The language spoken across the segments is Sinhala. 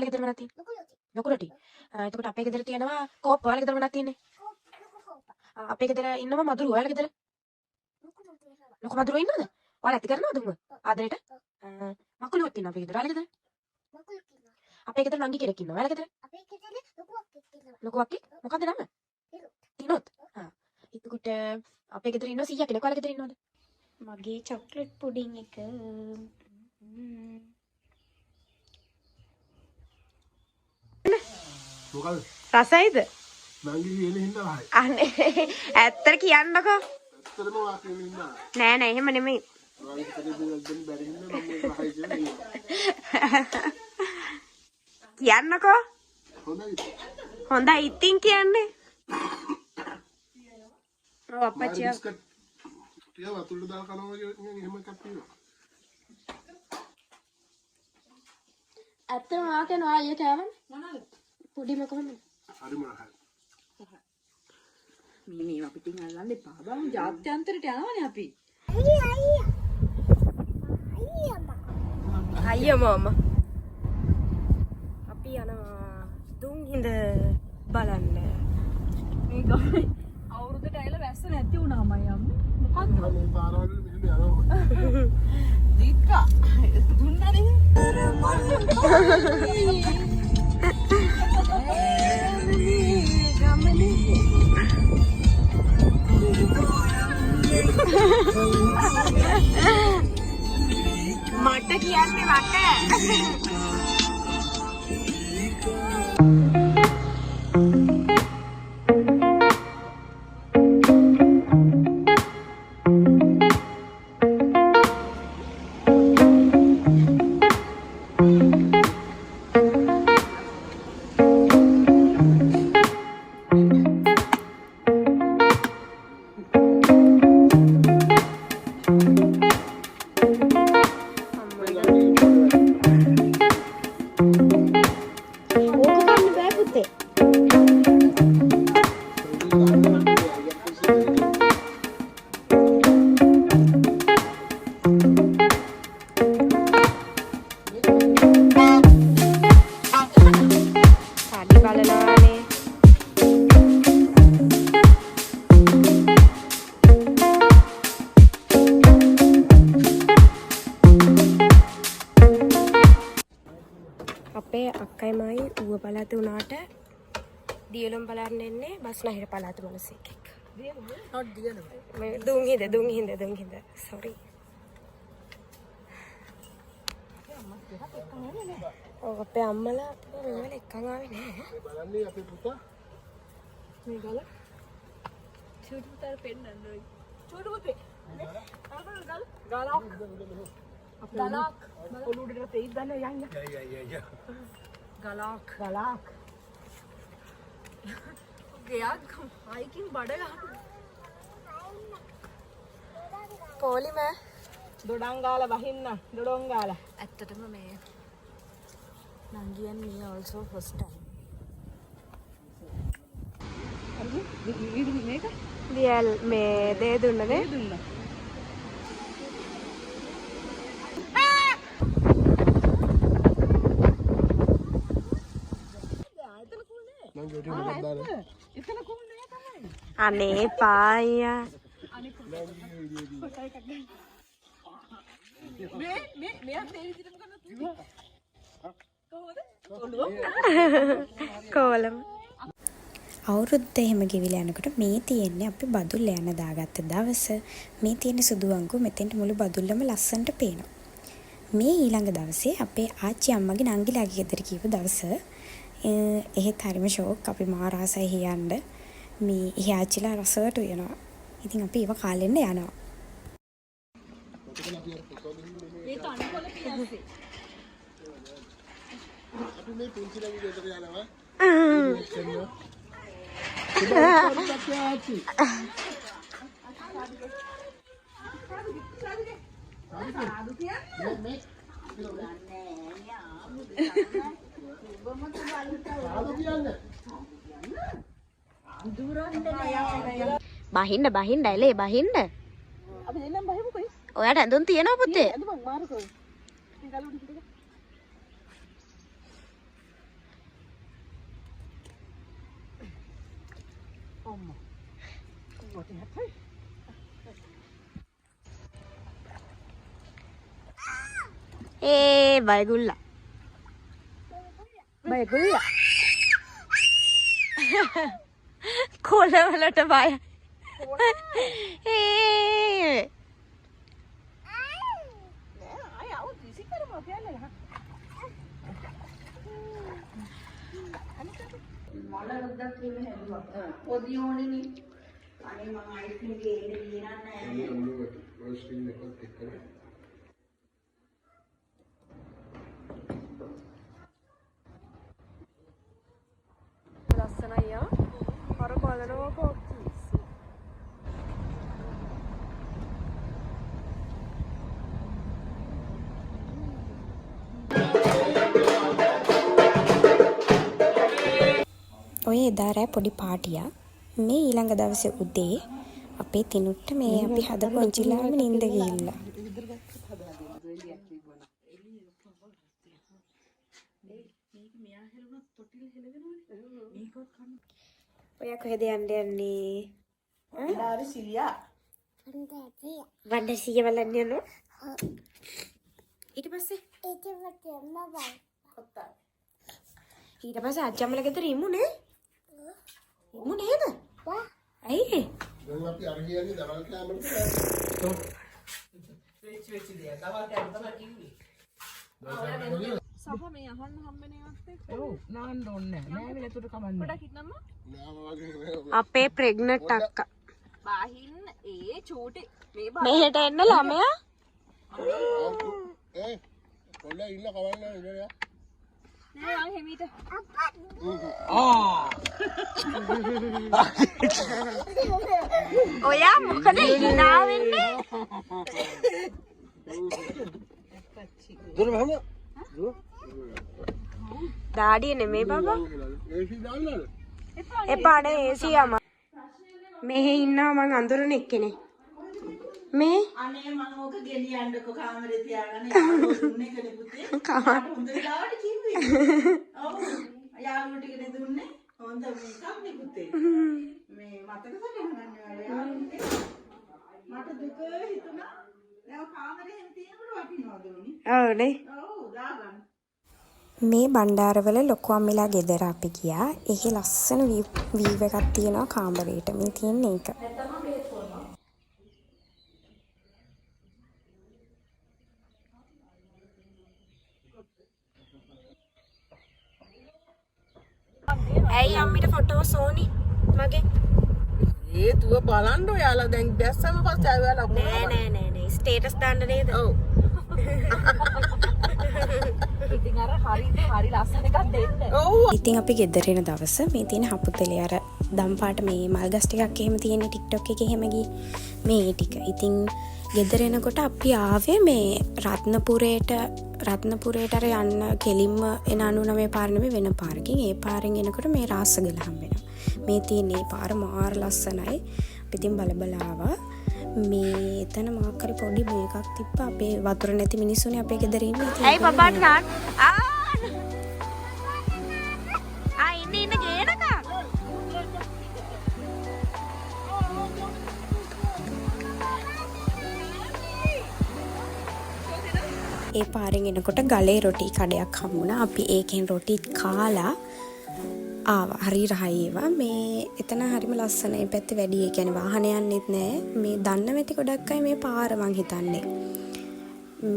ඔයාලගේ ගෙදර මොනවද තියෙන්නේ? ලොකු රොටි. එතකොට අපේ ගෙදර තියෙනවා කෝප්ප. ඔයාලගේ ගෙදර මොනවද තියෙන්නේ? අපේ ගෙදර ඉන්නවා මදුරු. ඔයාලගේ ගෙදර ලොකු මදුරු ඉන්නවද? ඔයාලා ඇති කරනවද උඹ? ආදරේට? මකුලුවත් ඉන්නවා අපේ ගෙදර. ඔයාලගේ ගෙදර? අපේ ගෙදර නංගි කෙනෙක් ඉන්නවා. ඔයාලගේ ගෙදර? ලොකු අක්කෙක්. මොකද්ද නම? තිනොත්. එතකොට අපේ ගෙදර ඉන්නවා සීයා කෙනෙක්. ඔයාලගේ ගෙදර ඉන්නවද? මගේ චොක්ලට් පුඩින් එක. මොකද? රසයිද? නංගි කියන හින්දා වහයි. අනේ ඇත්තට කියන්නකෝ. ඇත්තටම වා කියන හින්දා. නෑ නෑ එහෙම නෙමෙයි. ඔයාලගේ ගෙදර දෙන්න බැරි හින්දා මම මේක වහයි කියන්නේ. කියන්නකෝ. හොඳයි. හොඳයි ඉතින් කියන්නේ. ඔව් අප්පච්චි. ටික වතුරට දාලා කනවා වගේ එහෙම එකක් තියෙනවා. ඇත්තම මා කියනවා අයියා කෑවනේ. මොනවාද? පුඩිම කොහමද? හරිම රහයි. මේවා පිටින් අල්ලන්න එපා. බං ජාත්‍යන්තරයට යනවනේ අපි. අයියා මාමා. අපි යනවා දුම් හිඳ බලන්න. මේ ගමේ අවුරුද්දට ඇවිල්ලා වැස්ස නැති වුණාමයි අම්මේ. මොකක්ද? මේ පාරවල් මෙහෙම යනවා. දීක්කා දුන්නනේ. මට කියන්නේ මට. අපේ අක්කයි මයි ඌව පළාත උනාට දියලොම් බලන්න එන්නේ බස්නාහිර පළාත මිනිස්සෙක් එක්ක. මේ දුම් හිඳ sorry. ඔව් අපේ අම්මලා මේවල එක්කන් ආවේ නෑ. බලන්නේ අපේ පුතා. මේ ගල චූටි පුතාට පෙන්නන්න ඕයි. චූටි පුතේ. ගලක්. ඔලුඩට තෙයි දාන්න යන්න. යා. ගලක්. ගයක් හයිකින් බඩ ගන්න. පොලිම දොඩංගාල වහින්න. දොඩොංගාල. ඇත්තටම මේ නංගියන් මේ also first time. මේක දියල් මේ දේ දුන්නනේ. දුන්නා. නංගි ඔය ටික දාලා. එතන කොහොමද තමයි? අනේ පායියා. මෙයා මේ විදිහටම කරනවා. කෝලම්. අවුරුද්ද එහෙම ගෙවිලා යනකොට මේ තියෙන්නේ අපි බදුල්ල යන දාගත්ත දවස. මේ තියෙන සුදු අංකු මෙතෙන්ට මුළු බදුල්ලම ලස්සනට පේනවා. මේ ඊළඟ දවසේ අපේ ආච්චි අම්මගේ නංගිලාගේ ගෙදර ගිහපු දවස. එහෙත් හරිම ෂෝක්. අපි මාර ආසයි හියන්න. මේ එහි ආච්චිලා රසවට උයනවා. ඉතින් අපි ඒව කාලෙන්න යනවා. මේ තනකොළ පියස්සේ. අපි මේ පුංචි නංගි ගෙදර යනවා. බහින්න ඇලේ බහින්න. අපි දෙන්නම් බහිමුකෝ. ඔයාට ඇඳුම් තියෙනව පුතේ? ඇඳුම් මාරුකෝ. මේ ගල උඩ බයගුල්ලා. බයගුල්ලා. කොළවලට බය. ලස්සනයි ආ. අර බලනවා කොක්කිස්. ඔය එදා රෑ පොඩි පාටියක්. මේ ඊළඟ දවසේ උදේ අපේ තිනුට්ට මේ අපි හදපු පුංචිලාම නින්ද ගිහිල්ලා. ඔයා කොහෙද යන්නේ? Dari Silia. වඩසිය බලන්න යනවා. ඊට පස්සේ ඊට පස්සේ අච්චම්මල ගෙදර ඉමු නේ? ඉමු නේද? ඇයි? දැන් අපි අර කියන්නේ දවල් කෑමකට Cuci dia. Dawal kan තමයි කිව්වේ. සහ මේ අහන්න හම්බෙන එකත් එක්ක ඔව් නාන්න ඕනේ නැහැ. නෑ වෙලතුට කමන්නේ. පොඩක් ඉන්නම්ම. නාම වගේ අපේ ප්‍රෙග්නන්ට් අක්කා. බාහින්න ඒ චූටි මේ මෙහෙට එන්න ළමයා. කොල්ල ඉන්න කවන්න ඉන්නයා. නෑ යන් හිමීට. ඔයා මොකද hina වෙන්නේ? දුර බහම. දුර. ඩාඩිය නෙමෙයි බබා. ඒසි දාන්නද? එපා නේ AC යම. මෙහෙ ඉන්නවා මං අඳුරන එක්කෙනේ. මේ අනේ මම ඕක ගෙනියන්නකො කාමරේ තියාගෙන යාළුවෝ දුන්නේ කනේ පුතේ. හොඳට දාවට කිව්වේ. ඔව් යාළුවෝ ටිකනේ දුන්නේ. හොඳ මේකක් නේ පුතේ. මේ මතක සටහන් යාළුවෝ. මට දුක හිතුණා. දැන් කාමරේ හැම තියෙනකොට වටිනවද උනි? ඔව් නේ. ඔව් දාගන්න. මේ බණ්ඩාරවල ලොකු අම්මලා ගෙදර අපි ගියා. එහි ලස්සන වීව් එකක් තියෙනවා කාමරේට. මේ තියෙන්නේ ඒක. ඇයි අම්මිට ෆොටෝස් ඕනි මගේ? ඒ දුව බලන්න ඔයාලා දැන් දැස්සම පස්සේ ආවලා නෑ ස්ටේටස් දාන්න නේද? ඔව්. ඉතින් අර හරි ලස්සන එකක් දෙන්න. ඔව්. ඉතින් අපි ගෙදර එන දවස මේ තියෙන හපුතලේ අර දම් පාට මේ මල් ගස් ටිකක් එහෙම තියෙන TikTok එකේ එහෙම ගියේ මේ ටික. ඉතින් ගෙදර එනකොට අපි ආවේ මේ රත්නපුරේට අර යන්න කෙලින්ම එන 99 පාර නෙමෙයි වෙන පාරකින්. ඒ පාරෙන් එනකොට මේ රාසගල හම්බෙනවා. මේ තියෙන මේ පාර මාර ලස්සනයි. අපි ඉතින් බල ආවා. මේ එතන මාක් හරි පොඩි මේකක් තිබ්බා. අපේ වතුර නැති මිනිස්සුනේ අපේ ගෙදර ඉන්නේ. ඇයි බබාට නාන්න? ඉන්න ගේනකා. ඒ පාරෙන් එනකොට ගලේ රොටි කඩයක් හම්බුණා. අපි ඒකෙන් රොටි කාලා ආවා. හරි රහයි ඒවා. මේ එතන හරිම ලස්සනයි. පැත්තේ වැඩි ඒ කියන්නේ වාහන යන්නෙත් නෑ. මේ දන්න වෙති ගොඩක් අය මේ පාර මං හිතන්නේ.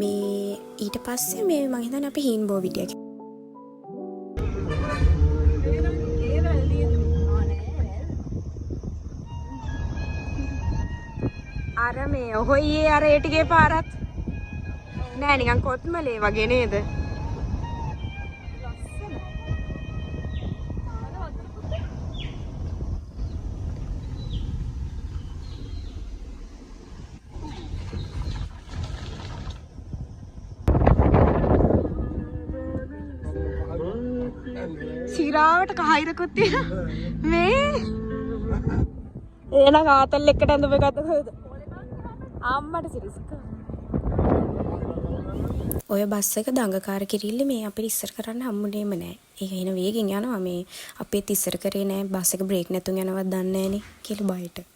මේ ඊට පස්සේ මේ මං හිතන්නේ අපි හීන්බෝ විදියක්. අර මේ ඔහොයියේ අර ඒටිගේ පාරත් නෑ නිකන් කොත්මලේ වගේ නේද? සිරාවට කහිරකුත් තියෙනවා මේ එන ආතල් එක්කට ඇඳපු එකද කොහෙද අම්මට සිරිස්ක ඔය බස් එක දඟකාර කිරිල්ල මේ අපිට ඉස්සර කරන්න හම්බුනේම නෑ. ඒක එන වේගෙන් යනවා මේ අපේත් ඉස්සර කරේ නෑ බස් එක බ්‍රේක් නැතුන් යනවත් දන්නේ නෑනේ කියලා බයට.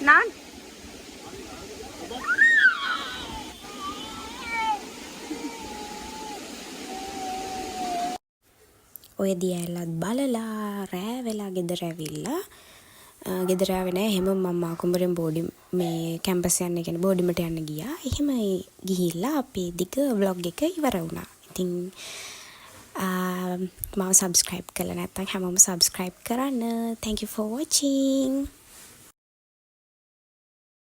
නාන් ඔය දියැලත් බලලා රෑ වෙලා ගෙදර ඇවිල්ලා ගෙදර ආවේ නෑ. එහෙම මම කුඹරෙන් බෝඩි මේ කැම්පස් යන්න කියන බෝඩිමට යන්න ගියා. එහෙම ගිහිල්ලා අපේ දිග vlog එක ඉවර වුණා. ඉතින් මම subscribe කරලා නැත්නම් හැමෝම subscribe කරන්න. Thank you for watching.